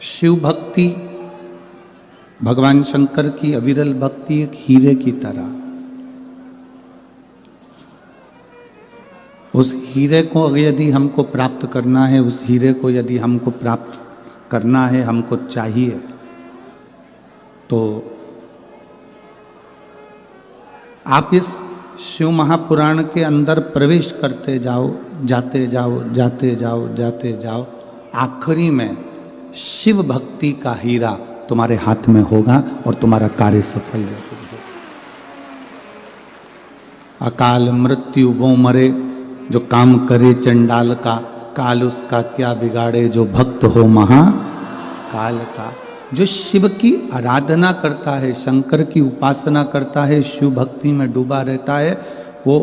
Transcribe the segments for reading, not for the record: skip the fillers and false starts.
शिव भक्ति, भगवान शंकर की अविरल भक्ति एक हीरे की तरह। उस हीरे को यदि हमको प्राप्त करना है, उस हीरे को यदि हमको प्राप्त करना है, हमको चाहिए, तो आप इस शिव महापुराण के अंदर प्रवेश करते जाओ, जाते जाओ, जाते जाओ, जाते जाओ, आखिरी में शिव भक्ति का हीरा तुम्हारे हाथ में होगा और तुम्हारा कार्य सफल होगा। अकाल मृत्यु वो मरे जो काम करे चंडाल का, काल उसका क्या बिगाड़े जो भक्त हो महाकाल का। जो शिव की आराधना करता है, शंकर की उपासना करता है, शिव भक्ति में डूबा रहता है, वो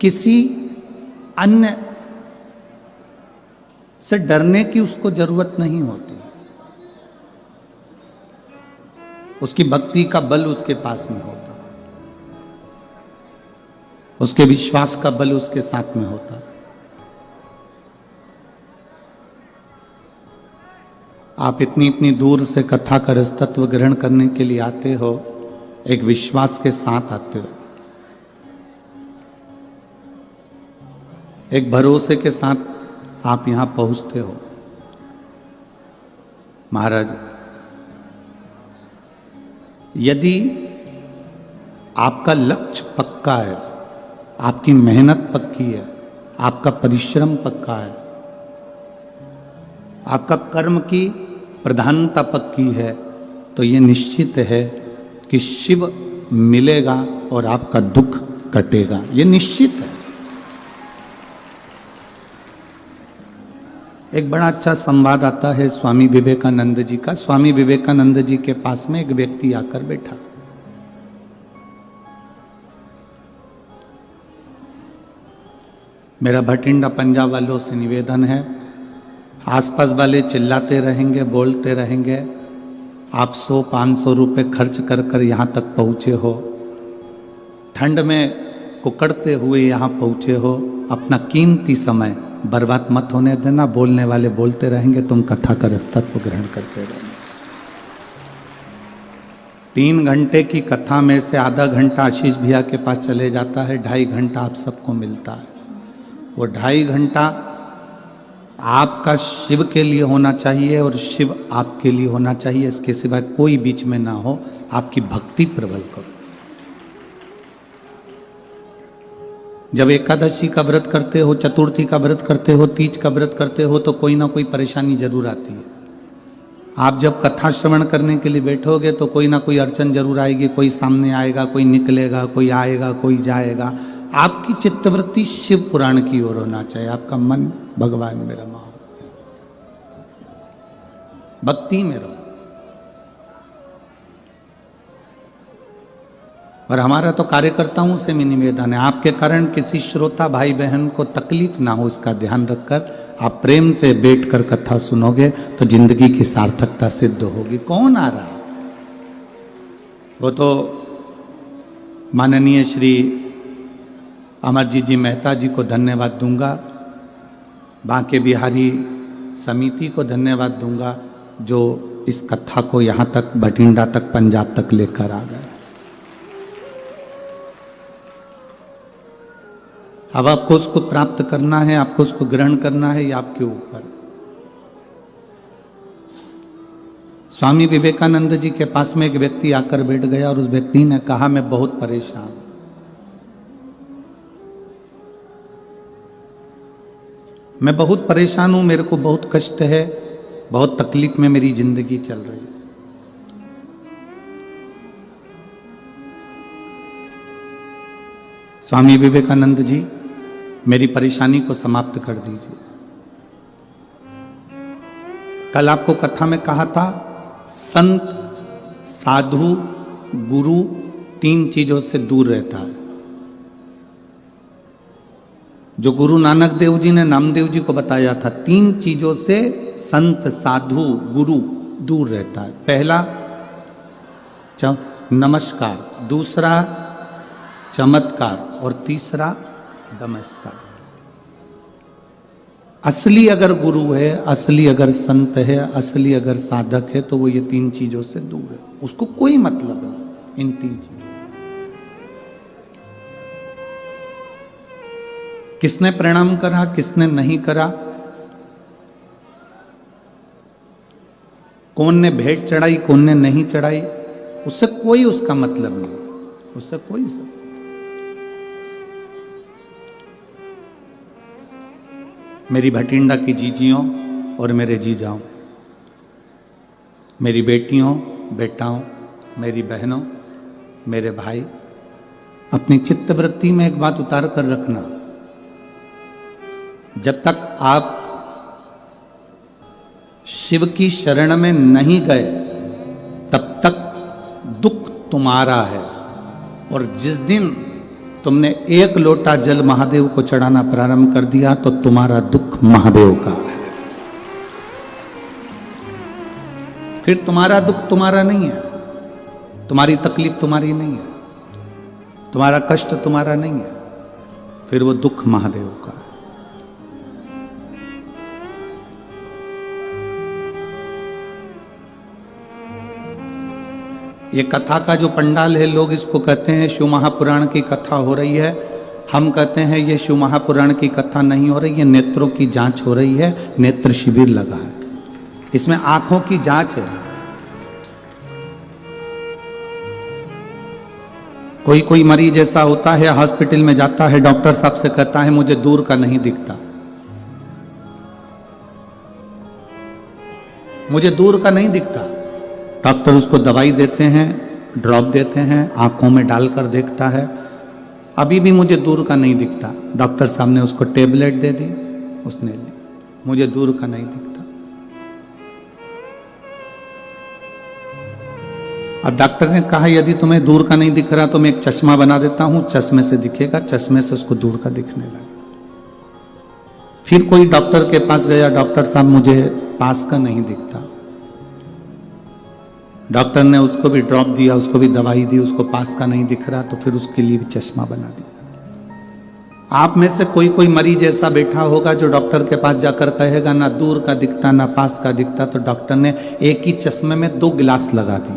किसी अन्य से डरने की उसको जरूरत नहीं होती। उसकी भक्ति का बल उसके पास में होता, उसके विश्वास का बल उसके साथ में होता। आप इतनी इतनी दूर से कथा का रस तत्व ग्रहण करने के लिए आते हो, एक विश्वास के साथ आते हो, एक भरोसे के साथ आप यहां पहुंचते हो। महाराज, यदि आपका लक्ष्य पक्का है, आपकी मेहनत पक्की है, आपका परिश्रम पक्का है, आपका कर्म की प्रधानता पक्की है, तो ये निश्चित है कि शिव मिलेगा और आपका दुख कटेगा, ये निश्चित है। एक बड़ा अच्छा संवाद आता है स्वामी विवेकानंद जी का। स्वामी विवेकानंद जी के पास में एक व्यक्ति आकर बैठा। मेरा भटिंडा पंजाब वालों से निवेदन है, आसपास वाले चिल्लाते रहेंगे, बोलते रहेंगे, आप 100-500 रुपए खर्च कर कर यहाँ तक पहुँचे हो, ठंड में कुकड़ते हुए यहाँ पहुँचे हो, अपना कीमती समय बर्बाद मत होने देना। बोलने वाले बोलते रहेंगे, तुम कथा का रसतत्व ग्रहण करते रहना। 3 घंटे की कथा में से आधा घंटा आशीष भैया के पास चले जाता है, 2.5 घंटा आप सबको मिलता है। वो 2.5 घंटा आपका शिव के लिए होना चाहिए और शिव आपके लिए होना चाहिए, इसके सिवाय कोई बीच में ना हो। आपकी भक्ति प्रबल करो। जब एकादशी का व्रत करते हो, चतुर्थी का व्रत करते हो, तीज का व्रत करते हो, तो कोई ना कोई परेशानी जरूर आती है। आप जब कथा श्रवण करने के लिए बैठोगे तो कोई ना कोई अड़चन जरूर आएगी, कोई सामने आएगा, कोई निकलेगा, कोई आएगा, कोई जाएगा। आपकी चित्तवृत्ति शिव पुराण की ओर होना चाहिए, आपका मन भगवान में रमा हो, भक्ति में रहो। और हमारा तो कार्यकर्ताओं से भी निवेदन है, आपके कारण किसी श्रोता भाई बहन को तकलीफ ना हो, इसका ध्यान रखकर आप प्रेम से बैठकर कथा सुनोगे तो जिंदगी की सार्थकता सिद्ध होगी। कौन आ रहा है? वो तो माननीय श्री अमरजीत जी मेहता जी को धन्यवाद दूंगा, बांके बिहारी समिति को धन्यवाद दूंगा, जो इस कथा को यहाँ तक भटिंडा तक पंजाब तक लेकर आ गए। अब आपको उसको प्राप्त करना है, आपको उसको ग्रहण करना है, ये आपके ऊपर। स्वामी विवेकानंद जी के पास में एक व्यक्ति आकर बैठ गया और उस व्यक्ति ने कहा, मैं बहुत परेशान हूं, मैं बहुत परेशान हूं, मेरे को बहुत कष्ट है, बहुत तकलीफ में मेरी जिंदगी चल रही है। स्वामी विवेकानंद जी, मेरी परेशानी को समाप्त कर दीजिए। कल आपको कथा में कहा था, संत, साधु, गुरु 3 चीजों से दूर रहता है। जो गुरु नानक देव जी ने नामदेव जी को बताया था, 3 चीजों से संत, साधु, गुरु दूर रहता है। पहला नमस्कार, दूसरा चमत्कार और तीसरा नमस्कार। असली अगर गुरु है, असली अगर संत है, असली अगर साधक है, तो वो ये तीन चीजों से दूर है। उसको कोई मतलब नहीं इन तीन चीजों। किसने प्रणाम करा, किसने नहीं करा, कौन ने भेंट चढ़ाई, कौन ने नहीं चढ़ाई, उससे कोई उसका मतलब नहीं, उससे कोई सब। मेरी भटिंडा की जीजियों और मेरे जीजाओं, मेरी बेटियों बेटाओं, मेरी बहनों, मेरे भाई, अपनी चित्तवृत्ति में एक बात उतार कर रखना, जब तक आप शिव की शरण में नहीं गए तब तक दुख तुम्हारा है। और जिस दिन तुमने एक लोटा जल महादेव को चढ़ाना प्रारंभ कर दिया तो तुम्हारा दुख महादेव का है। फिर तुम्हारा दुख तुम्हारा नहीं है, तुम्हारी तकलीफ तुम्हारी नहीं है, तुम्हारा कष्ट तुम्हारा नहीं है, फिर वो दुख महादेव का है। ये कथा का जो पंडाल है, लोग इसको कहते हैं शिव महापुराण की कथा हो रही है। हम कहते हैं ये शिव महापुराण की कथा नहीं हो रही है, नेत्रों की जांच हो रही है, नेत्र शिविर लगा है, इसमें आंखों की जांच है। कोई कोई मरीज ऐसा होता है, हॉस्पिटल में जाता है, डॉक्टर साहब से कहता है मुझे दूर का नहीं दिखता, मुझे दूर का नहीं दिखता। डॉक्टर उसको दवाई देते हैं, ड्रॉप देते हैं, आंखों में डालकर देखता है, अभी भी मुझे दूर का नहीं दिखता। डॉक्टर साहब ने उसको टेबलेट दे दी, उसने ली, मुझे दूर का नहीं दिखता। अब डॉक्टर ने कहा यदि तुम्हें दूर का नहीं दिख रहा तो मैं एक चश्मा बना देता हूं, चश्मे से दिखेगा। चश्मे से उसको दूर का दिखने लगा। फिर कोई डॉक्टर के पास गया, डॉक्टर साहब मुझे पास का नहीं दिखता। डॉक्टर ने उसको भी ड्रॉप दिया, उसको भी दवाई दी, उसको पास का नहीं दिख रहा तो फिर उसके लिए भी चश्मा बना दिया। आप में से कोई कोई मरीज ऐसा बैठा होगा जो डॉक्टर के पास जाकर कहेगा ना दूर का दिखता ना पास का दिखता, तो डॉक्टर ने एक ही चश्मे में 2 गिलास लगा दिए।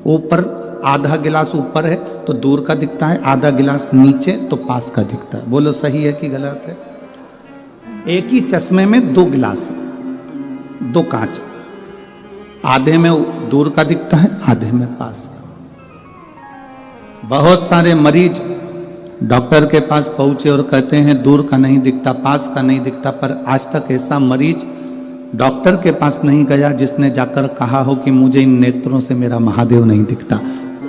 ऊपर आधा गिलास ऊपर है तो दूर का दिखता है, आधा गिलास नीचे तो पास का दिखता है। बोलो सही है कि गलत है? एक ही चश्मे में 2 गिलास, 2 कांच, आधे में दूर का दिखता है, आधे में पास का। बहुत सारे मरीज डॉक्टर के पास पहुंचे और कहते हैं दूर का नहीं दिखता, पास का नहीं दिखता, पर आज तक ऐसा मरीज डॉक्टर के पास नहीं गया जिसने जाकर कहा हो कि मुझे इन नेत्रों से मेरा महादेव नहीं दिखता।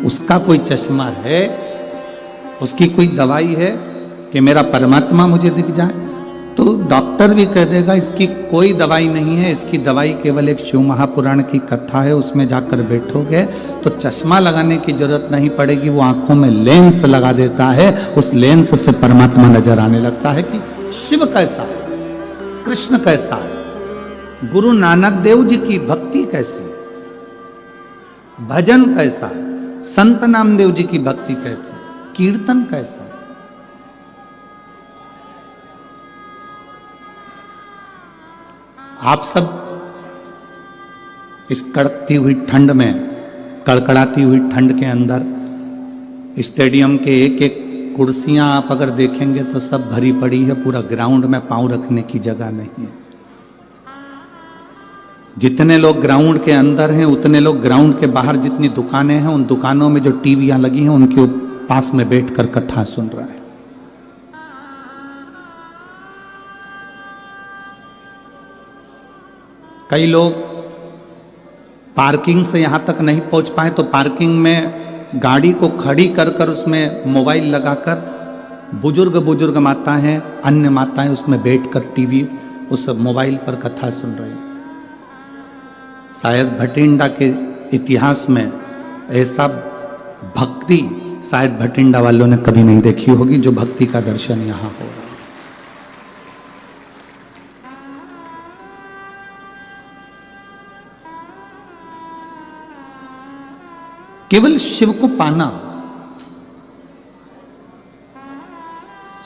उसका कोई चश्मा है, उसकी कोई दवाई है कि मेरा परमात्मा मुझे दिख जाए? तो डॉक्टर भी कह देगा इसकी कोई दवाई नहीं है, इसकी दवाई केवल एक शिव महापुराण की कथा है, उसमें जाकर बैठोगे तो चश्मा लगाने की जरूरत नहीं पड़ेगी। वो आंखों में लेंस लगा देता है, उस लेंस से परमात्मा नजर आने लगता है कि शिव कैसा है, कृष्ण कैसा है, गुरु नानक देव जी की भक्ति कैसी है, भजन कैसा है, संत नामदेव जी की भक्ति कैसी, कीर्तन कैसा है। आप सब इस कड़कती हुई ठंड में, कड़कड़ाती हुई ठंड के अंदर स्टेडियम के एक एक कुर्सियां आप अगर देखेंगे तो सब भरी पड़ी है, पूरा ग्राउंड में पांव रखने की जगह नहीं है। जितने लोग ग्राउंड के अंदर हैं उतने लोग ग्राउंड के बाहर जितनी दुकानें हैं उन दुकानों में जो टीवियां लगी हैं उनके पास में बैठकर कथा सुन रहा है। कई लोग पार्किंग से यहां तक नहीं पहुंच पाए तो पार्किंग में गाड़ी को खड़ी कर कर उसमें मोबाइल लगाकर बुजुर्ग माताएं, अन्य माताएं उसमें बैठकर टीवी उस मोबाइल पर कथा सुन रही हैं। शायद भटिंडा के इतिहास में ऐसा भक्ति शायद भटिंडा वालों ने कभी नहीं देखी होगी जो भक्ति का दर्शन यहां हो रहा है। केवल शिव को पाना,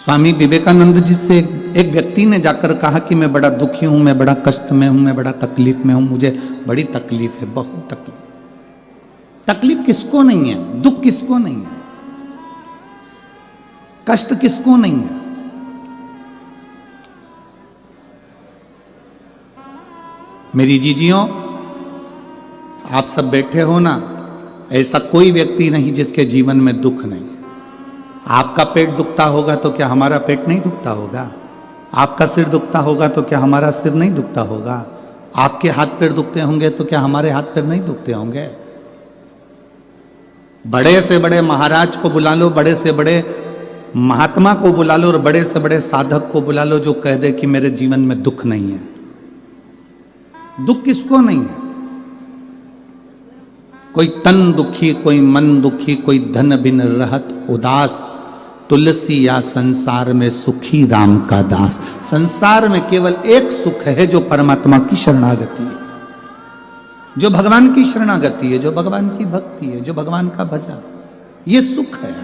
स्वामी विवेकानंद जी से एक व्यक्ति ने जाकर कहा कि मैं बड़ा दुखी हूं, मैं बड़ा कष्ट में हूं, मैं बड़ा तकलीफ में हूं, मुझे बड़ी तकलीफ है, बहुत तकलीफ। तकलीफ किसको नहीं है? दुख किसको नहीं है? कष्ट किसको नहीं है? मेरी जीजियों, आप सब बैठे हो ना, ऐसा कोई व्यक्ति नहीं जिसके जीवन में दुख नहीं। आपका पेट दुखता होगा तो क्या हमारा पेट नहीं दुखता होगा? आपका सिर दुखता होगा तो क्या हमारा सिर नहीं दुखता होगा? आपके हाथ पैर दुखते होंगे तो क्या हमारे हाथ पैर नहीं दुखते होंगे? बड़े से बड़े महाराज को बुला लो, बड़े से बड़े महात्मा को बुला लो और बड़े से बड़े साधक को बुला लो जो कह दे कि मेरे जीवन में दुख नहीं है। दुख किसको नहीं है? कोई तन दुखी, कोई मन दुखी, कोई धन बिन रहत उदास, तुलसी या संसार में सुखी राम का दास। संसार में केवल एक सुख है जो परमात्मा की शरणागति है, जो भगवान की शरणागति है, जो भगवान की भक्ति है, जो भगवान का भजन, ये सुख है।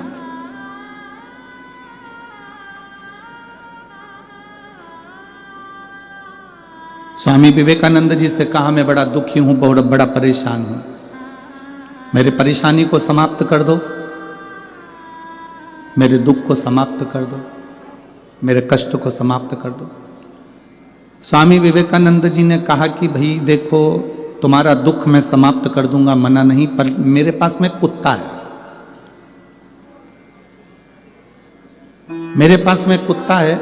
स्वामी विवेकानंद जी से कहा, मैं बड़ा दुखी हूं, बहुत बड़ा परेशान हूं, मेरे परेशानी को समाप्त कर दो, मेरे दुख को समाप्त कर दो, मेरे कष्ट को समाप्त कर दो। स्वामी विवेकानंद जी ने कहा कि भाई देखो, तुम्हारा दुख मैं समाप्त कर दूंगा, मना नहीं, पर मेरे पास में कुत्ता है, मेरे पास में कुत्ता है,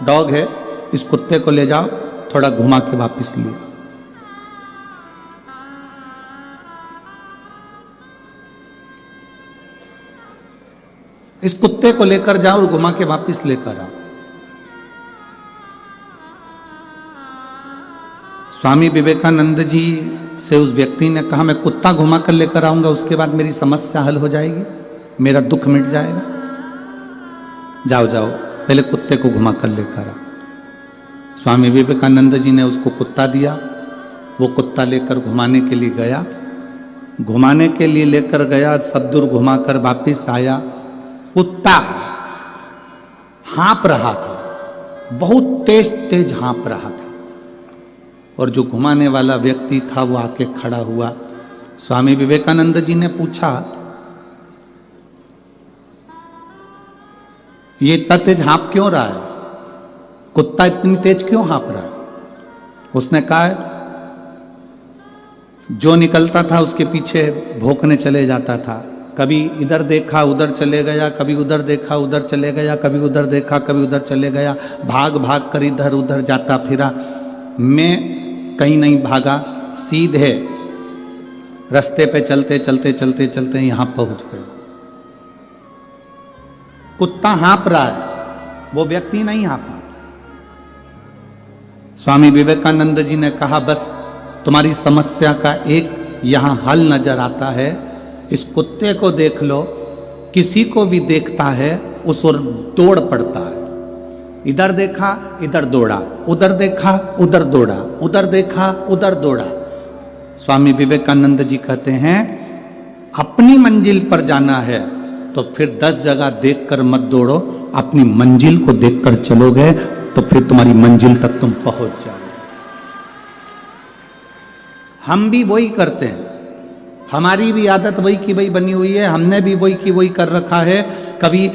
डॉग है, इस कुत्ते को ले जाओ, थोड़ा घुमा के वापस लियो। इस कुत्ते को लेकर जाओ और घुमा के वापस लेकर आओ। स्वामी विवेकानंद जी से उस व्यक्ति ने कहा, मैं कुत्ता घुमा कर लेकर आऊंगा, उसके बाद मेरी समस्या हल हो जाएगी, मेरा दुख मिट जाएगा। जाओ जाओ, पहले कुत्ते को घुमा कर लेकर आओ। स्वामी विवेकानंद जी ने उसको कुत्ता दिया, वो कुत्ता लेकर घुमाने के लिए गया, घुमाने के लिए लेकर गया, सब दूर घुमाकर वापिस आया। कुत्ता हाँप रहा था, बहुत तेज तेज हाँप रहा था, और जो घुमाने वाला व्यक्ति था वो आके खड़ा हुआ। स्वामी विवेकानंद जी ने पूछा, ये इतना तेज हाँप क्यों रहा है? कुत्ता इतनी तेज क्यों हाँप रहा है? उसने कहा, जो निकलता था उसके पीछे भौंकने चले जाता था, कभी इधर देखा उधर चले गया, कभी उधर देखा उधर चले गया, कभी उधर देखा कभी उधर चले गया, भाग भाग कर इधर उधर जाता फिरा। मैं कहीं नहीं भागा, सीधे रास्ते पे चलते चलते चलते चलते यहां पहुंच गए। कुत्ता हाँप रहा है, वो व्यक्ति नहीं हाँपा। स्वामी विवेकानंद जी ने कहा, बस तुम्हारी समस्या का एक यहां हल नजर आता है, इस कुत्ते को देख लो, किसी को भी देखता है उस ओर दौड़ पड़ता है, इधर देखा इधर दौड़ा, उधर देखा उधर दौड़ा, उधर देखा उधर दौड़ा। स्वामी विवेकानंद जी कहते हैं, अपनी मंजिल पर जाना है तो फिर 10 जगह देखकर मत दौड़ो, अपनी मंजिल को देखकर चलोगे तो फिर तुम्हारी मंजिल तक तुम पहुंच जाओगे। हम भी वही करते हैं, हमारी भी आदत वही की वही बनी हुई है, हमने भी वही की वही कर रखा है। कभी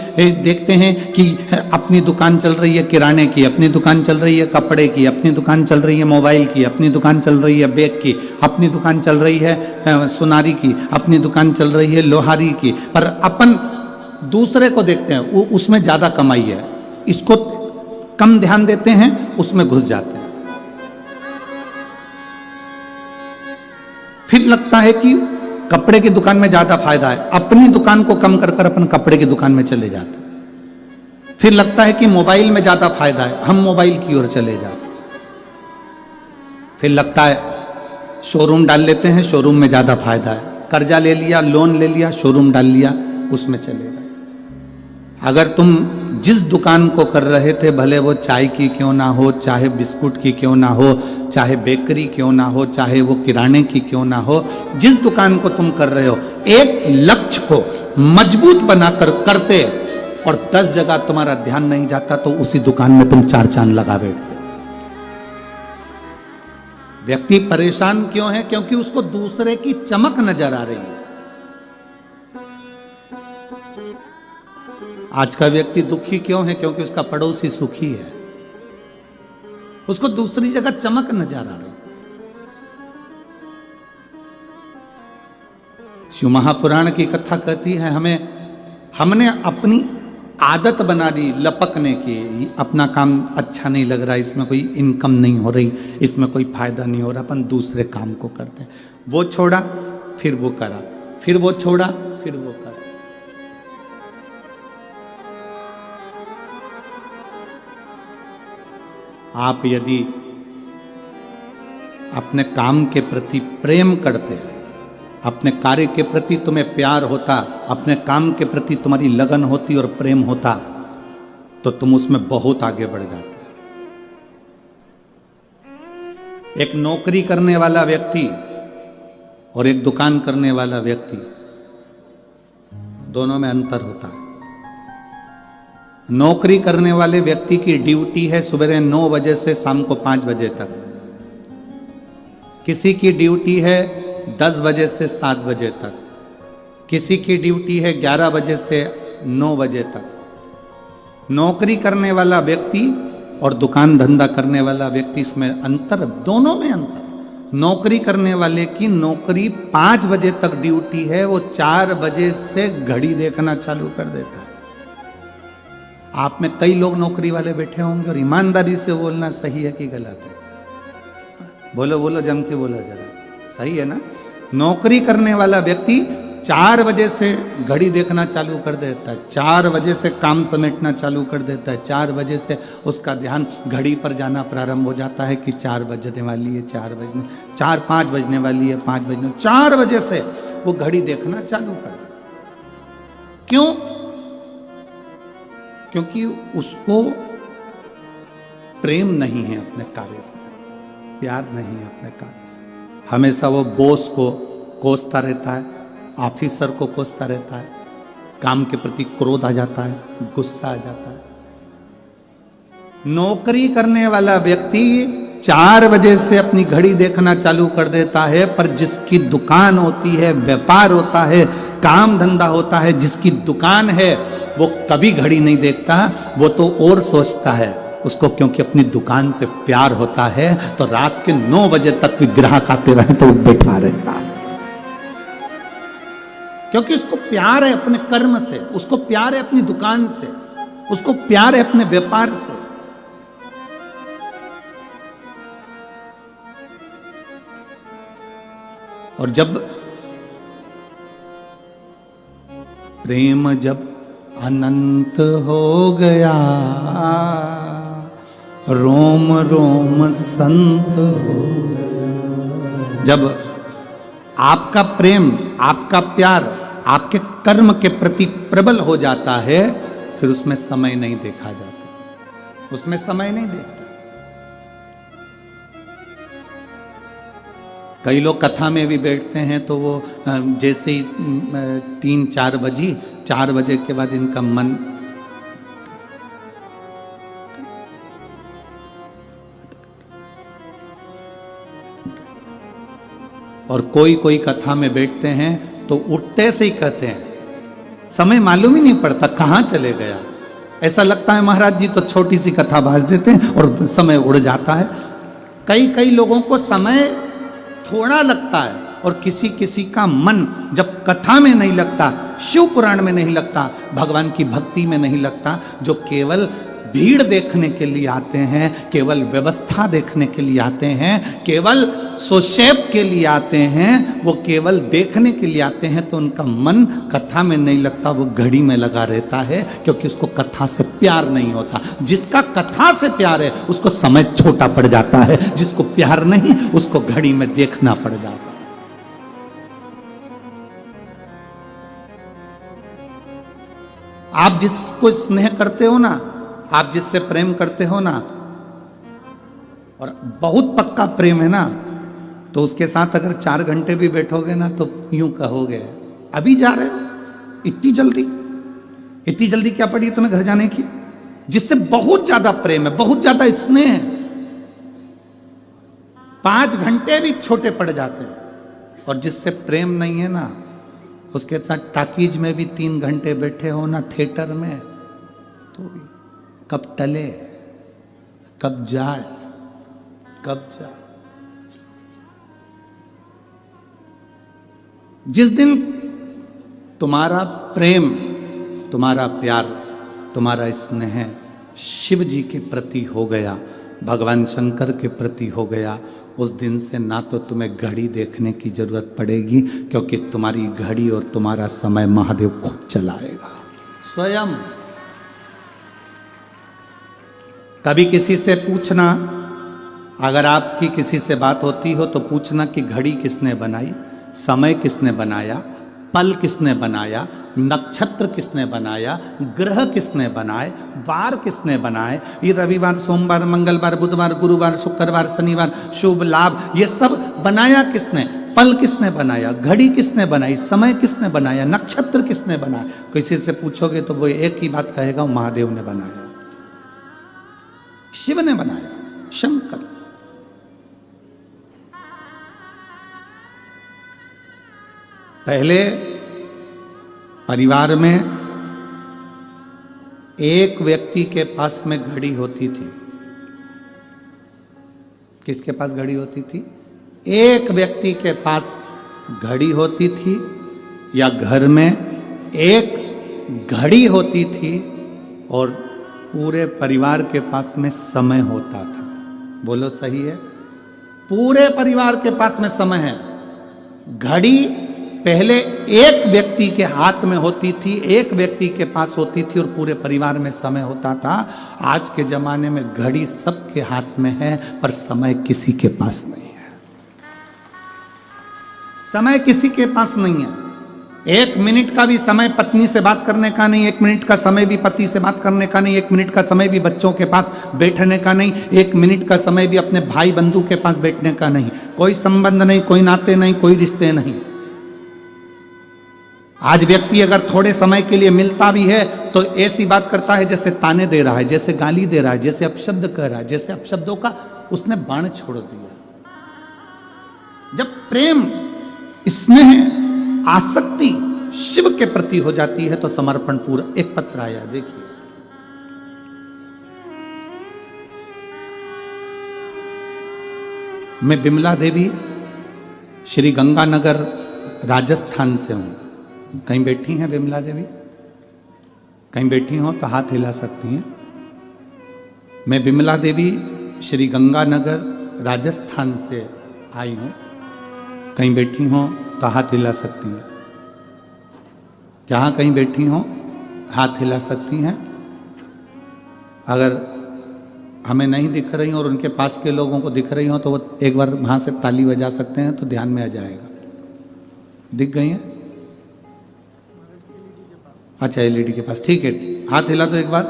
देखते हैं कि अपनी दुकान चल रही है किराने की, अपनी दुकान चल रही है कपड़े की, अपनी दुकान चल रही है मोबाइल की, अपनी दुकान चल रही है बैग की, अपनी दुकान चल रही है सुनारी की, अपनी दुकान चल रही है लोहारी की, पर अपन दूसरे को देखते हैं, उसमें ज्यादा कमाई है, इसको कम ध्यान देते हैं, उसमें घुस जाते हैं। फिर लगता है कि कपड़े की दुकान में ज्यादा फायदा है, अपनी दुकान को कम कर कर अपन कपड़े की दुकान में चले जाते हैं। फिर लगता है कि मोबाइल में ज्यादा फायदा है, हम मोबाइल की ओर चले जाते हैं। फिर लगता है शोरूम डाल लेते हैं, शोरूम में ज्यादा फायदा है, कर्जा ले लिया, लोन ले लिया, शोरूम डाल लिया, उसमें चले गए। अगर तुम जिस दुकान को कर रहे थे, भले वो चाय की क्यों ना हो, चाहे बिस्कुट की क्यों ना हो, चाहे बेकरी क्यों ना हो, चाहे वो किराने की क्यों ना हो, जिस दुकान को तुम कर रहे हो, एक लक्ष्य को मजबूत बनाकर करते और 10 जगह तुम्हारा ध्यान नहीं जाता तो उसी दुकान में तुम 4 चांद लगा बैठते। व्यक्ति परेशान क्यों है? क्योंकि उसको दूसरे की चमक नजर आ रही है। आज का व्यक्ति दुखी क्यों है? क्योंकि उसका पड़ोसी सुखी है, उसको दूसरी जगह चमक नजर आ रही है। शिव महापुराण की कथा कहती है हमने अपनी आदत बना ली लपकने की। अपना काम अच्छा नहीं लग रहा, इसमें कोई इनकम नहीं हो रही, इसमें कोई फायदा नहीं हो रहा, अपन दूसरे काम को करते हैं। वो छोड़ा फिर वो करा, फिर वो छोड़ा फिर वो करा। आप यदि अपने काम के प्रति प्रेम करते, अपने कार्य के प्रति तुम्हें प्यार होता, अपने काम के प्रति तुम्हारी लगन होती और प्रेम होता, तो तुम उसमें बहुत आगे बढ़ जाते। एक नौकरी करने वाला व्यक्ति और एक दुकान करने वाला व्यक्ति, दोनों में अंतर होता है। नौकरी करने वाले व्यक्ति की ड्यूटी है सुबह 9 बजे से शाम को 5 बजे तक। किसी की ड्यूटी है 10 बजे से 7 बजे तक, किसी की ड्यूटी है 11 बजे से 9 बजे तक। नौकरी करने वाला व्यक्ति और दुकान धंधा करने वाला व्यक्ति, इसमें अंतर, दोनों में अंतर। नौकरी करने वाले की नौकरी 5 बजे तक ड्यूटी है, वो 4 बजे से घड़ी देखना चालू कर देता है। आप में कई लोग नौकरी वाले बैठे होंगे और ईमानदारी से बोलना सही है कि गलत है? बोलो बोलो, जम के बोलो जरा, सही है ना? नौकरी करने वाला व्यक्ति 4 बजे से घड़ी देखना चालू कर देता है, 4 बजे से काम समेटना चालू कर देता है, 4 बजे से उसका ध्यान घड़ी पर जाना प्रारंभ हो जाता है कि 4 बजने वाली है, 5 बजने वाली है, 5 बजने, 4 बजे से वो घड़ी देखना चालू कर देता। क्यों? क्योंकि उसको प्रेम नहीं है अपने कार्य से, प्यार नहीं है अपने कार्य से। हमेशा वो बॉस को कोसता रहता है, ऑफिसर को कोसता रहता है, काम के प्रति क्रोध आ जाता है, गुस्सा आ जाता है। नौकरी करने वाला व्यक्ति 4 बजे से अपनी घड़ी देखना चालू कर देता है, पर जिसकी दुकान होती है, व्यापार होता है, काम धंधा होता है, जिसकी दुकान है, वो कभी घड़ी नहीं देखता। वो तो और सोचता है उसको, क्योंकि अपनी दुकान से प्यार होता है, तो रात के 9 बजे तक भी ग्राहक आते रहे तो वो बैठा रहता है, क्योंकि उसको प्यार है अपने कर्म से, उसको प्यार है अपनी दुकान से, उसको प्यार है अपने व्यापार से। और जब प्रेम जब अनंत हो गया, रोम रोम संत हो गया। जब आपका प्रेम, आपका प्यार आपके कर्म के प्रति प्रबल हो जाता है, फिर उसमें समय नहीं देखा जाता, उसमें समय नहीं देखता। कई लोग कथा में भी बैठते हैं तो वो जैसे ही 3-4 बजी, 4 बजे के बाद इनका मन और कोई कथा में बैठते हैं तो उठते से ही कहते हैं, समय मालूम ही नहीं पड़ता कहां चले गया। ऐसा लगता है महाराज जी तो छोटी सी कथा बाज देते हैं और समय उड़ जाता है। कई लोगों को समय थोड़ा लगता है और किसी किसी का मन जब कथा में नहीं लगता, शिव पुराण में नहीं लगता, भगवान की भक्ति में नहीं लगता, जो केवल भीड़ देखने के लिए आते हैं, केवल व्यवस्था देखने के लिए आते हैं, केवल सोशेप के लिए आते हैं, वो केवल देखने के लिए आते हैं, तो उनका मन कथा में नहीं लगता, वो घड़ी में लगा रहता है, क्योंकि उसको कथा से प्यार नहीं होता। जिसका कथा से प्यार है उसको समय छोटा पड़ जाता है, जिसको प्यार नहीं उसको घड़ी में देखना पड़ जाता है। आप जिसको स्नेह करते हो ना, आप जिससे प्रेम करते हो ना, और बहुत पक्का प्रेम है ना, तो उसके साथ अगर 4 घंटे भी बैठोगे ना तो यूं कहोगे, अभी जा रहे हो इतनी जल्दी, इतनी जल्दी क्या पड़ी तुम्हें घर जाने की? जिससे बहुत ज्यादा प्रेम है, बहुत ज्यादा स्नेह है, 5 घंटे भी छोटे पड़ जाते हैं। और जिससे प्रेम नहीं है ना, उसके साथ टाकीज में भी 3 घंटे बैठे हो ना, थिएटर में, तो भी कब टले, कब जाए, कब जाए। जिस दिन तुम्हारा प्रेम, तुम्हारा प्यार, तुम्हारा स्नेह शिव जी के प्रति हो गया, भगवान शंकर के प्रति हो गया, उस दिन से ना तो तुम्हें घड़ी देखने की जरूरत पड़ेगी, क्योंकि तुम्हारी घड़ी और तुम्हारा समय महादेव खुद चलाएगा स्वयं। कभी किसी से पूछना, अगर आपकी किसी से बात होती हो तो पूछना कि घड़ी किसने बनाई, समय किसने बनाया, पल किसने बनाया, नक्षत्र किसने बनाया, ग्रह किसने बनाए, वार किसने बनाए, ये रविवार, सोमवार, मंगलवार, बुधवार, गुरुवार, शुक्रवार, शनिवार, शुभ लाभ, ये सब बनाया किसने, पल किसने बनाया, घड़ी किसने बनाई, समय किसने बनाया, नक्षत्र किसने बनाया। किसी से पूछोगे तो वो एक ही बात कहेगा, महादेव ने बनाया, शिव ने बनाया, शंकर। पहले परिवार में एक व्यक्ति के पास में घड़ी होती थी। किसके पास घड़ी होती थी? एक व्यक्ति के पास घड़ी होती थी, या घर में एक घड़ी होती थी, और पूरे परिवार के पास में समय होता था। बोलो सही है? पूरे परिवार के पास में समय है। घड़ी पहले एक व्यक्ति के हाथ में होती थी, एक व्यक्ति के पास होती थी, और पूरे परिवार में समय होता था। आज के जमाने में घड़ी सबके हाथ में है, पर समय किसी के पास नहीं है। समय किसी के पास नहीं है। 1 मिनट का भी समय पत्नी से बात करने का नहीं, 1 मिनट का समय भी पति से बात करने का नहीं, 1 मिनट का समय भी बच्चों के पास बैठने का नहीं, 1 मिनट का समय भी अपने भाई बंधु के पास बैठने का नहीं। कोई संबंध नहीं, कोई नाते नहीं, कोई रिश्ते नहीं। आज व्यक्ति अगर थोड़े समय के लिए मिलता भी है तो ऐसी बात करता है जैसे ताने दे रहा है, जैसे गाली दे रहा है, जैसे अपशब्द कह रहा है, जैसे अपशब्दों का उसने बाण छोड़ दिया। जब प्रेम, स्नेह, आसक्ति शिव के प्रति हो जाती है तो समर्पण पूरा। एक पत्र आया, देखिए। मैं बिमला देवी श्री गंगानगर राजस्थान से हूं। कहीं बैठी हैं बिमला देवी? कहीं बैठी हो तो हाथ हिला सकती हैं। मैं बिमला देवी श्री गंगानगर राजस्थान से आई हूं। कहीं बैठी हो तो हाथ हिला सकती हैं। जहां कहीं बैठी हो हाथ हिला सकती हैं। अगर हमें नहीं दिख रही हो और उनके पास के लोगों को दिख रही हो तो वो एक बार वहां से ताली बजा सकते हैं, तो ध्यान में आ जाएगा। दिख गई हैं? अच्छा, एलईडी के पास, ठीक है। हाथ हिला दो एक बार।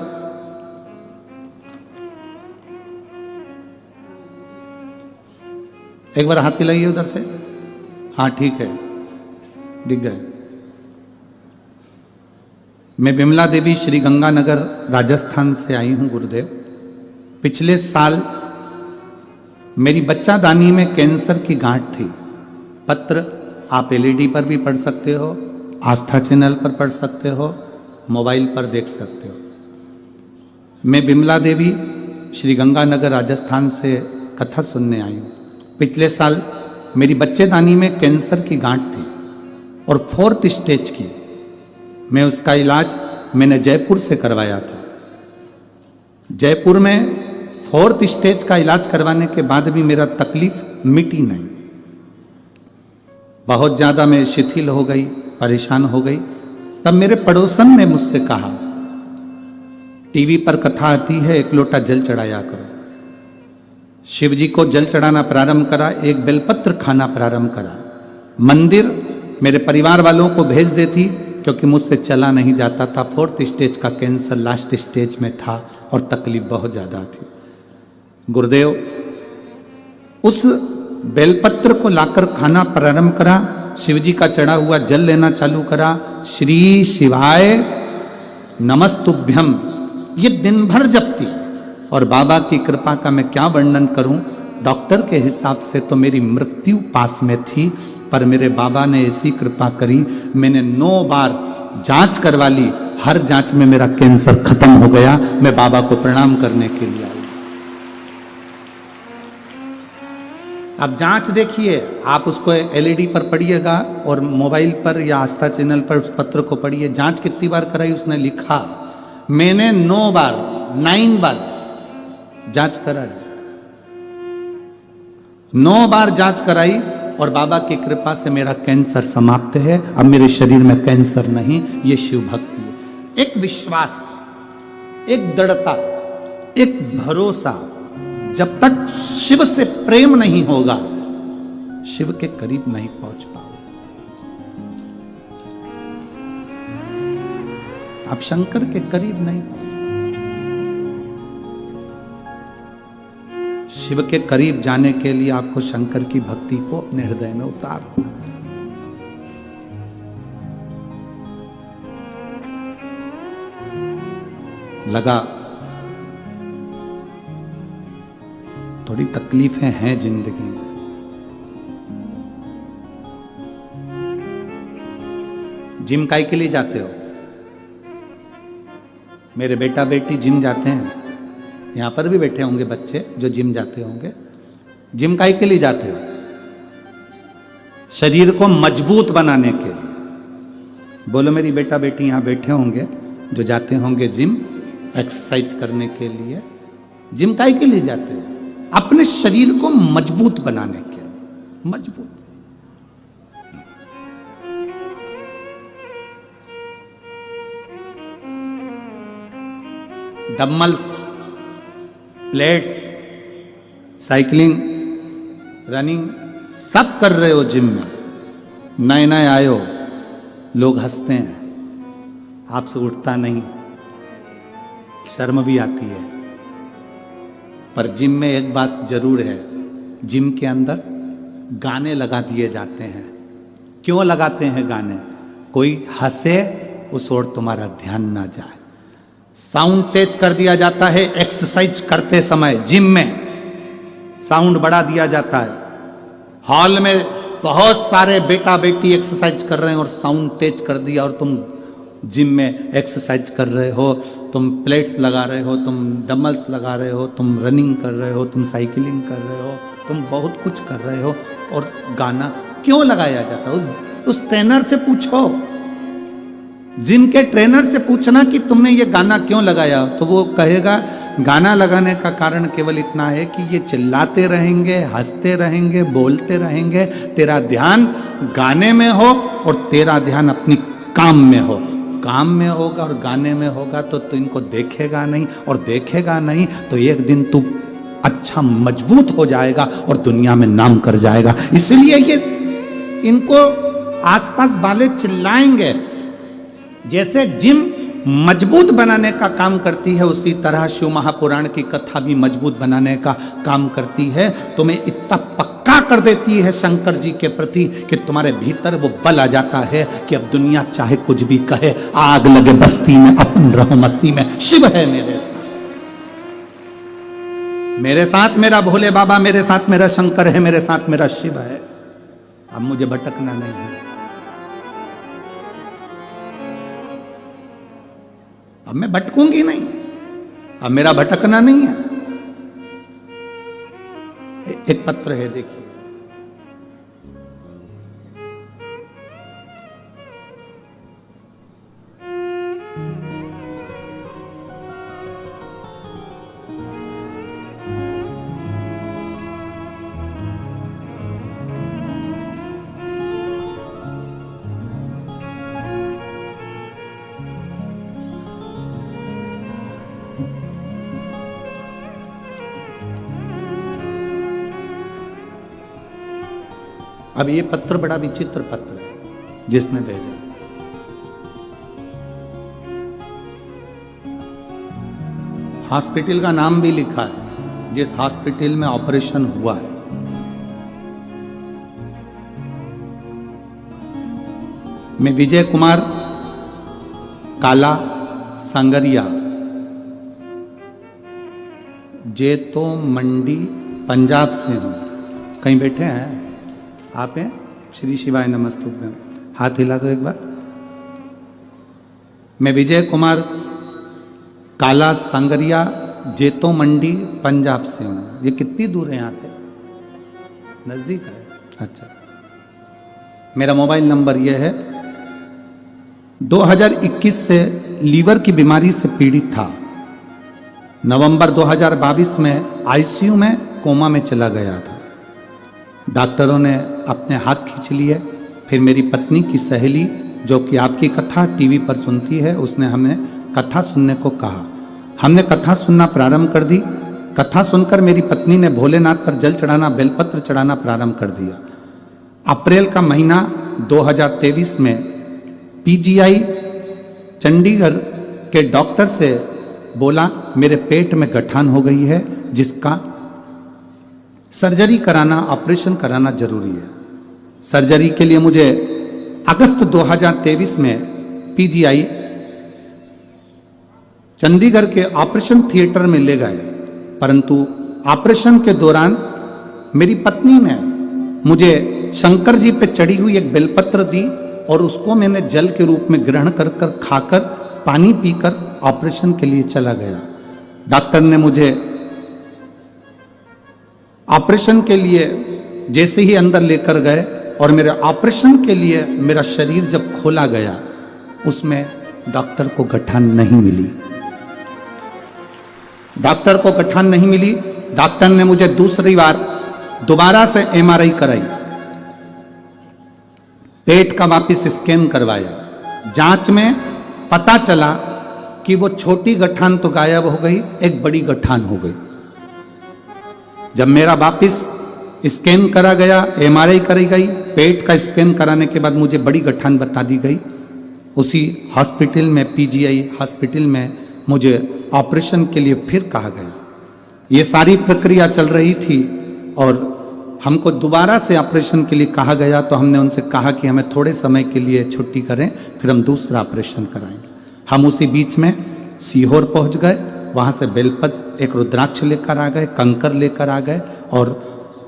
एक बार हाथ हिलाइए उधर से। हाँ, ठीक है, दिख गए। मैं बिमला देवी श्री गंगानगर राजस्थान से आई हूं गुरुदेव। पिछले साल मेरी बच्चादानी में कैंसर की गांठ थी। पत्र आप एलईडी पर भी पढ़ सकते हो, आस्था चैनल पर पढ़ सकते हो, मोबाइल पर देख सकते हो। मैं बिमला देवी श्री गंगानगर राजस्थान से कथा सुनने आई हूँ। पिछले साल मेरी बच्चेदानी में कैंसर की गांठ थी और 4th स्टेज की। मैं उसका इलाज मैंने जयपुर से करवाया था। जयपुर में 4th स्टेज का इलाज करवाने के बाद भी मेरा तकलीफ मिटी नहीं। बहुत ज्यादा मैं शिथिल हो गई, परेशान हो गई। तब मेरे पड़ोसन ने मुझसे कहा, टीवी पर कथा आती है, 1 लोटा जल चढ़ाया करो। शिव जी को जल चढ़ाना प्रारंभ करा, 1 बेलपत्र खाना प्रारंभ करा। मंदिर मेरे परिवार वालों को भेज देती क्योंकि मुझसे चला नहीं जाता था। 4th स्टेज का कैंसर लास्ट स्टेज में था और तकलीफ बहुत ज्यादा थी। गुरुदेव उस बेलपत्र को लाकर खाना प्रारंभ करा, शिव जी का चढ़ा हुआ जल लेना चालू करा। श्री शिवाय नमस्तुभ्यम, ये दिन भर जपती। और बाबा की कृपा का मैं क्या वर्णन करूं। डॉक्टर के हिसाब से तो मेरी मृत्यु पास में थी, पर मेरे बाबा ने ऐसी कृपा करी, मैंने 9 बार जांच करवा ली, हर जांच में मेरा कैंसर खत्म हो गया। मैं बाबा को प्रणाम करने के लिए आई। अब जांच देखिए, आप उसको एलईडी पर पढ़िएगा और मोबाइल पर या आस्था चैनल पर उस पत्र को पढ़िए। जांच कितनी बार कराई उसने लिखा, मैंने 9 बार जांच कराई, 9 बार जांच कराई और बाबा की कृपा से मेरा कैंसर समाप्त है। अब मेरे शरीर में कैंसर नहीं। ये शिव भक्ति है, एक विश्वास, एक दृढ़ता, एक भरोसा। जब तक शिव से प्रेम नहीं होगा, शिव के करीब नहीं पहुंच पाओगे। आप शंकर के करीब नहीं पहुंच। शिव के करीब जाने के लिए आपको शंकर की भक्ति को अपने हृदय में उतारना। लगा थोड़ी तकलीफें हैं जिंदगी में, जिम काहे के लिए जाते हो? मेरे बेटा बेटी जिम जाते हैं, यहां पर भी बैठे होंगे बच्चे जो जिम जाते होंगे। जिम काहे के लिए जाते हो? शरीर को मजबूत बनाने के लिए। बोलो, मेरी बेटा बेटी यहां बैठे होंगे जो जाते होंगे जिम, एक्सरसाइज करने के लिए। जिम काहे के लिए जाते हो? अपने शरीर को मजबूत बनाने के लिए। मजबूत, डम्बल्स, प्लेट्स, साइकिलिंग, रनिंग सब कर रहे हो जिम में। नए नए आए हो, लोग हंसते हैं, आपसे उठता नहीं, शर्म भी आती है। पर जिम में एक बात जरूर है, जिम के अंदर गाने लगा दिए जाते हैं। क्यों लगाते हैं गाने? कोई हंसे उस ओर तुम्हारा ध्यान ना जाए। साउंड तेज कर दिया जाता है एक्सरसाइज करते समय। जिम में साउंड बढ़ा दिया जाता है। हॉल में बहुत सारे बेटा बेटी एक्सरसाइज कर रहे हैं और साउंड तेज कर दिया, और तुम जिम में एक्सरसाइज कर रहे हो, तुम प्लेट्स लगा रहे हो, तुम डम्बल्स लगा रहे हो, तुम रनिंग कर रहे हो, तुम साइकिलिंग कर रहे हो, तुम बहुत कुछ कर रहे हो, और गाना क्यों लगाया जाता है? उस ट्रेनर से पूछो, जिम के ट्रेनर से पूछना कि तुमने ये गाना क्यों लगाया, तो वो कहेगा गाना लगाने का कारण केवल इतना है कि ये चिल्लाते रहेंगे, हंसते रहेंगे, बोलते रहेंगे, तेरा ध्यान गाने में हो और तेरा ध्यान अपनी काम में हो। काम में होगा और गाने में होगा तो इनको देखेगा नहीं, और देखेगा नहीं तो एक दिन तू अच्छा मजबूत हो जाएगा और दुनिया में नाम कर जाएगा। इसलिए ये इनको आसपास वाले चिल्लाएंगे। जैसे जिम मजबूत बनाने का काम करती है, उसी तरह शिव महापुराण की कथा भी मजबूत बनाने का काम करती है। तुम्हें इतना पक्का कर देती है शंकर जी के प्रति कि तुम्हारे भीतर वो बल आ जाता है कि अब दुनिया चाहे कुछ भी कहे, आग लगे बस्ती में, अपन रहो मस्ती में, शिव है मेरे साथ। मेरे साथ मेरा भोले बाबा, मेरे साथ मेरा शंकर है, मेरे साथ मेरा शिव है। अब मुझे भटकना नहीं है। अब मैं भटकूंगी नहीं, अब मेरा भटकना नहीं है। एक पत्र है, देखिए। अब ये पत्र बड़ा विचित्र पत्र है जिसने भेजा। हॉस्पिटल का नाम भी लिखा है, जिस हॉस्पिटल में ऑपरेशन हुआ है। मैं विजय कुमार काला, सांगरिया, जेतो मंडी, पंजाब से हूँ। कहीं बैठे हैं आप? हैं? श्री शिवाय नमस्तुभ्यं। हाथ हिला दो एक बार। मैं विजय कुमार काला सांगरिया, जेतो मंडी, पंजाब से हूँ। ये कितनी दूर है यहाँ से? नजदीक है। अच्छा, मेरा मोबाइल नंबर यह है। 2021 से लीवर की बीमारी से पीड़ित था। नवंबर 2022 में आईसीयू में कोमा में चला गया था। डॉक्टरों ने अपने हाथ खींच लिए। फिर मेरी पत्नी की सहेली, जो कि आपकी कथा टीवी पर सुनती है, उसने हमें कथा सुनने को कहा। हमने कथा सुनना प्रारंभ कर दी। कथा सुनकर मेरी पत्नी ने भोलेनाथ पर जल चढ़ाना, बेलपत्र चढ़ाना प्रारंभ कर दिया। अप्रैल का महीना 2023 में पीजीआई चंडीगढ़ के डॉक्टर से बोला मेरे पेट में गठान हो गई है, जिसका सर्जरी कराना, ऑपरेशन कराना जरूरी है। सर्जरी के लिए मुझे अगस्त 2023 में पीजीआई चंडीगढ़ के ऑपरेशन थिएटर में ले गए। परंतु ऑपरेशन के दौरान मेरी पत्नी ने मुझे शंकर जी पे चढ़ी हुई एक बेलपत्र दी और उसको मैंने जल के रूप में ग्रहण कर खाकर, पानी पीकर ऑपरेशन के लिए चला गया। डॉक्टर ने मुझे ऑपरेशन के लिए जैसे ही अंदर लेकर गए और मेरे ऑपरेशन के लिए मेरा शरीर जब खोला गया, उसमें डॉक्टर को गठान नहीं मिली। डॉक्टर को गठान नहीं मिली। डॉक्टर ने मुझे दूसरी बार दोबारा से एमआरआई कराई, पेट का वापिस स्कैन करवाया। जांच में पता चला कि वो छोटी गठान तो गायब हो गई, एक बड़ी गठान हो गई। जब मेरा वापिस स्कैन करा गया, एमआरआई करी गई, पेट का स्कैन कराने के बाद मुझे बड़ी गठान बता दी गई। उसी हॉस्पिटल में, पीजीआई हॉस्पिटल में, मुझे ऑपरेशन के लिए फिर कहा गया। ये सारी प्रक्रिया चल रही थी और हमको दोबारा से ऑपरेशन के लिए कहा गया। तो हमने उनसे कहा कि हमें थोड़े समय के लिए छुट्टी करें, फिर हम दूसरा ऑपरेशन कराएंगे। हम उसी बीच में सीहोर पहुंच गए। वहां से बेलपत्र, एक रुद्राक्ष लेकर आ गए, कंकर लेकर आ गए और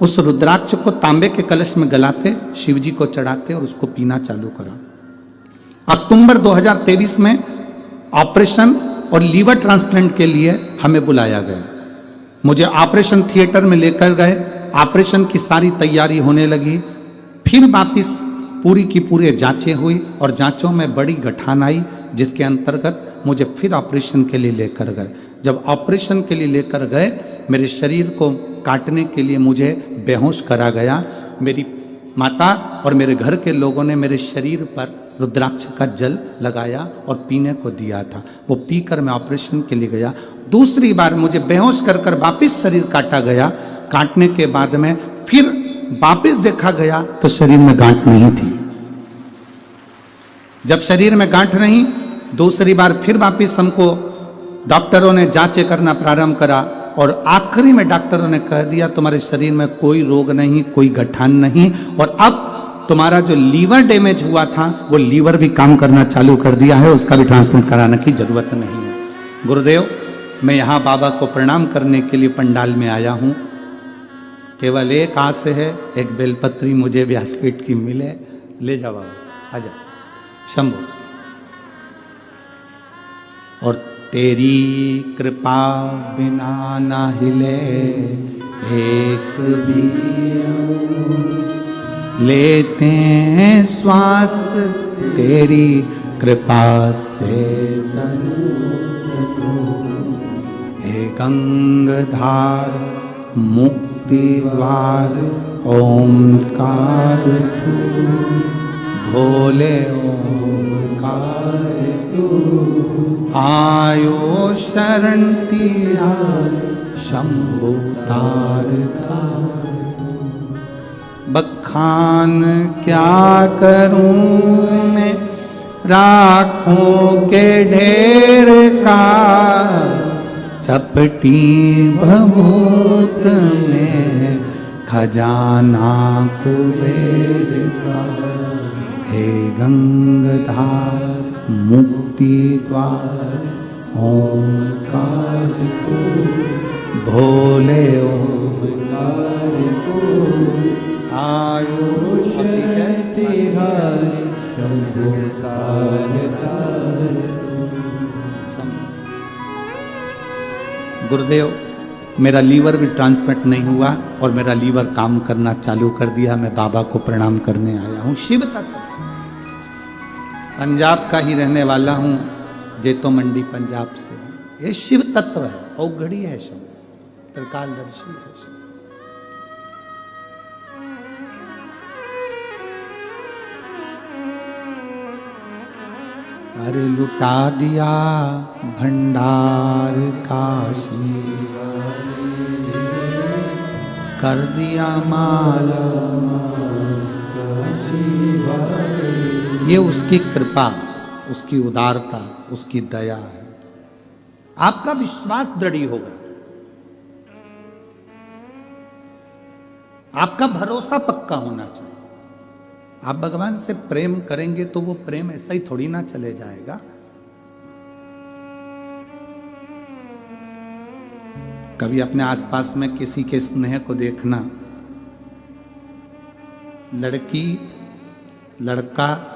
उस रुद्राक्ष को तांबे के कलश में गलाते, शिव जी को चढ़ाते और उसको पीना चालू करा। अक्टूबर 2023 में ऑपरेशन और लीवर ट्रांसप्लांट के लिए हमें बुलाया गया। मुझे ऑपरेशन थिएटर में लेकर गए। ऑपरेशन की सारी तैयारी होने लगी। फिर वापिस पूरी की पूरी जांचें हुई और जांचों में बड़ी गठान आई, जिसके अंतर्गत मुझे फिर ऑपरेशन के लिए लेकर गए। जब ऑपरेशन के लिए लेकर गए, मेरे शरीर को काटने के लिए मुझे बेहोश करा गया। मेरी माता और मेरे घर के लोगों ने मेरे शरीर पर रुद्राक्ष का जल लगाया और पीने को दिया था। वो पीकर मैं ऑपरेशन के लिए गया। दूसरी बार मुझे बेहोश कर कर वापिस शरीर काटा गया। काटने के बाद में फिर वापिस देखा गया तो शरीर में गांठ नहीं थी। जब शरीर में गांठ नहीं, दूसरी बार फिर वापिस हमको डॉक्टरों ने जांचें करना प्रारंभ करा और आखिरी में डॉक्टरों ने कह दिया तुम्हारे शरीर में कोई रोग नहीं, कोई गठान नहीं, और अब तुम्हारा जो लीवर डैमेज हुआ था वो लीवर भी काम करना चालू कर दिया है, उसका भी ट्रांसप्लांट कराने की जरूरत नहीं है। गुरुदेव, मैं यहाँ बाबा को प्रणाम करने के लिए पंडाल में आया हूँ। केवल एक आस है, एक बेलपत्री मुझे व्यासपीठ की मिले। ले जाओ बाबा, आजा शंभो। और तेरी कृपा बिना ना हिले एक भी, लेते हैं श्वास तेरी कृपा से। हे गंगाधार मुक्ति द्वार ओंकार तू, भोले ओंकार तू, आयो शरण तिया शंभु तार का। बखान क्या करूं मैं राखों के ढेर का, चपटी भभूत में खजाना कुबेर का। हे गंगाधार मुक्ति द्वार ओंकार को भोले ओंकार को आयुष तिहारी शंभु गुरुदेव, मेरा लीवर भी ट्रांसप्लांट नहीं हुआ और मेरा लीवर काम करना चालू कर दिया। मैं बाबा को प्रणाम करने आया हूँ। शिव तत्व, पंजाब का ही रहने वाला हूँ, जेतो मंडी पंजाब से हूँ। ये शिव तत्व है, औघड़ी है शब्द, त्रिकालदर्शी है शब्द। अरे लुटा दिया भंडार काशी, कर दिया माला ये उसकी कृपा, उसकी उदारता, उसकी दया है। आपका विश्वास दृढ़ होगा, आपका भरोसा पक्का होना चाहिए। आप भगवान से प्रेम करेंगे तो वो प्रेम ऐसा ही थोड़ी ना चले जाएगा। कभी अपने आसपास में किसी के स्नेह को देखना, लड़की लड़का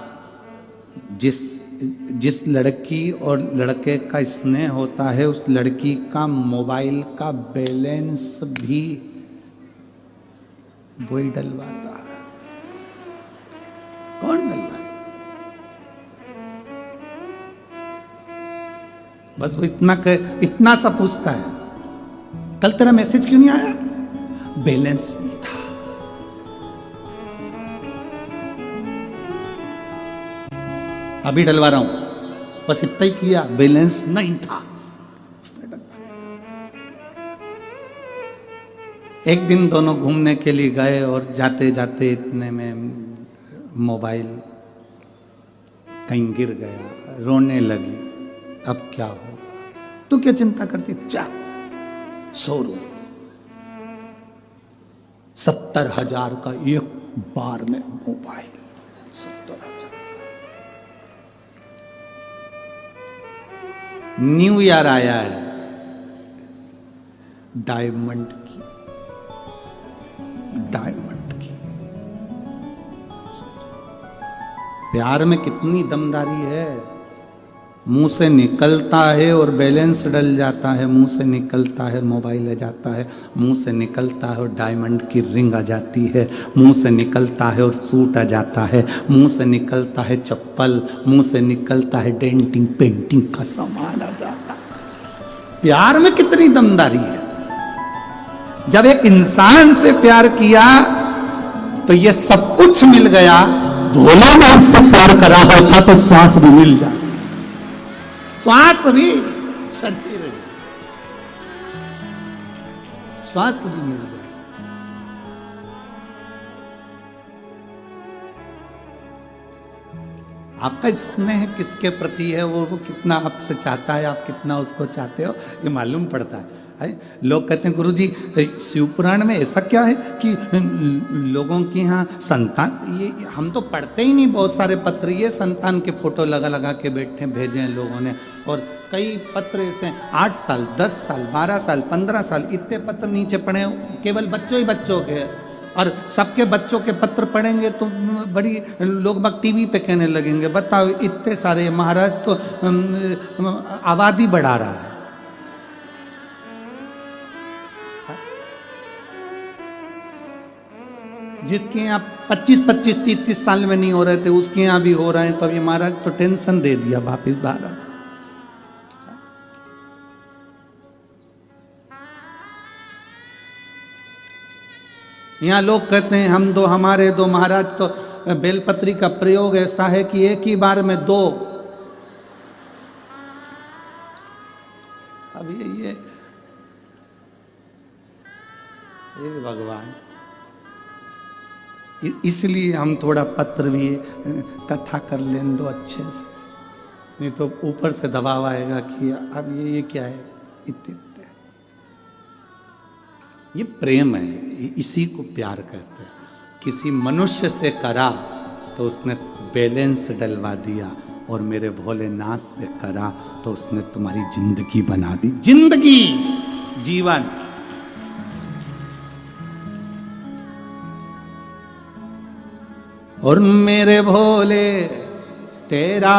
जिस लड़की और लड़के का स्नेह होता है, उस लड़की का मोबाइल का बैलेंस भी वही डलवाता है। कौन डलवाए? बस वो इतना सा पूछता है, कल तेरा मैसेज क्यों नहीं आया? बैलेंस नहीं था। अभी डलवा रहा हूं, बस इतना ही किया, बैलेंस नहीं था। एक दिन दोनों घूमने के लिए गए और जाते जाते इतने में मोबाइल कहीं गिर गया, रोने लगी। अब क्या होगा? तू क्या चिंता करती? चल शोरूम 70,000 का एक बार में मोबाइल, 70,000। न्यू ईयर आया है, डायमंड की प्यार में कितनी दमदारी है। मुंह से निकलता है और बैलेंस डल जाता है, मुंह से निकलता है मोबाइल आ जाता है, मुंह से निकलता है और डायमंड की रिंग आ जाती है, मुंह से निकलता है और सूट आ जाता है, मुंह से निकलता है चप्पल, मुंह से निकलता है डेंटिंग पेंटिंग का सामान आ जाता है। प्यार में कितनी दमदारी है। जब एक इंसान से प्यार किया तो ये सब कुछ मिल गया। भोलानाथ से प्यार करा होता तो श्वास भी मिल जाए, श्वास भी चलती रही, श्वास भी मिल जाए। आपका स्नेह किसके प्रति है, वो कितना आपसे चाहता है, आप कितना उसको चाहते हो, ये मालूम पड़ता है। लोग कहते हैं गुरुजी शिव पुराण में ऐसा क्या है कि लोगों की यहाँ संतान, ये हम तो पढ़ते ही नहीं। बहुत सारे पत्र ये संतान के फोटो लगा लगा के बैठे भेजे हैं लोगों ने, और कई पत्र ऐसे 8 साल 10 साल 12 साल 15 साल इतने पत्र नीचे पड़े, केवल बच्चों ही बच्चों के। और सबके बच्चों के पत्र पढ़ेंगे तो बड़ी लोग बाग टीवी पे कहने लगेंगे, बताओ इतने सारे, महाराज तो आबादी बढ़ा रहा है। जिसके यहाँ 25-25 30 साल में नहीं हो रहे थे उसके यहाँ भी हो रहे हैं, तो अभी महाराज तो टेंशन दे दिया वापिस भारत। यहाँ लोग कहते हैं हम दो हमारे दो, महाराज तो बेलपत्री का प्रयोग ऐसा है कि एक ही बार में 2। अब ये भगवान, इसलिए हम थोड़ा पत्र भी कथा कर लें दो अच्छे से, नहीं तो ऊपर से दबाव आएगा कि अब ये क्या है, इतने। ये प्रेम है, इसी को प्यार कहते हैं। किसी मनुष्य से करा तो उसने बैलेंस डलवा दिया और मेरे भोलेनाथ से करा तो उसने तुम्हारी जिंदगी बना दी, जिंदगी, जीवन। और मेरे भोले तेरा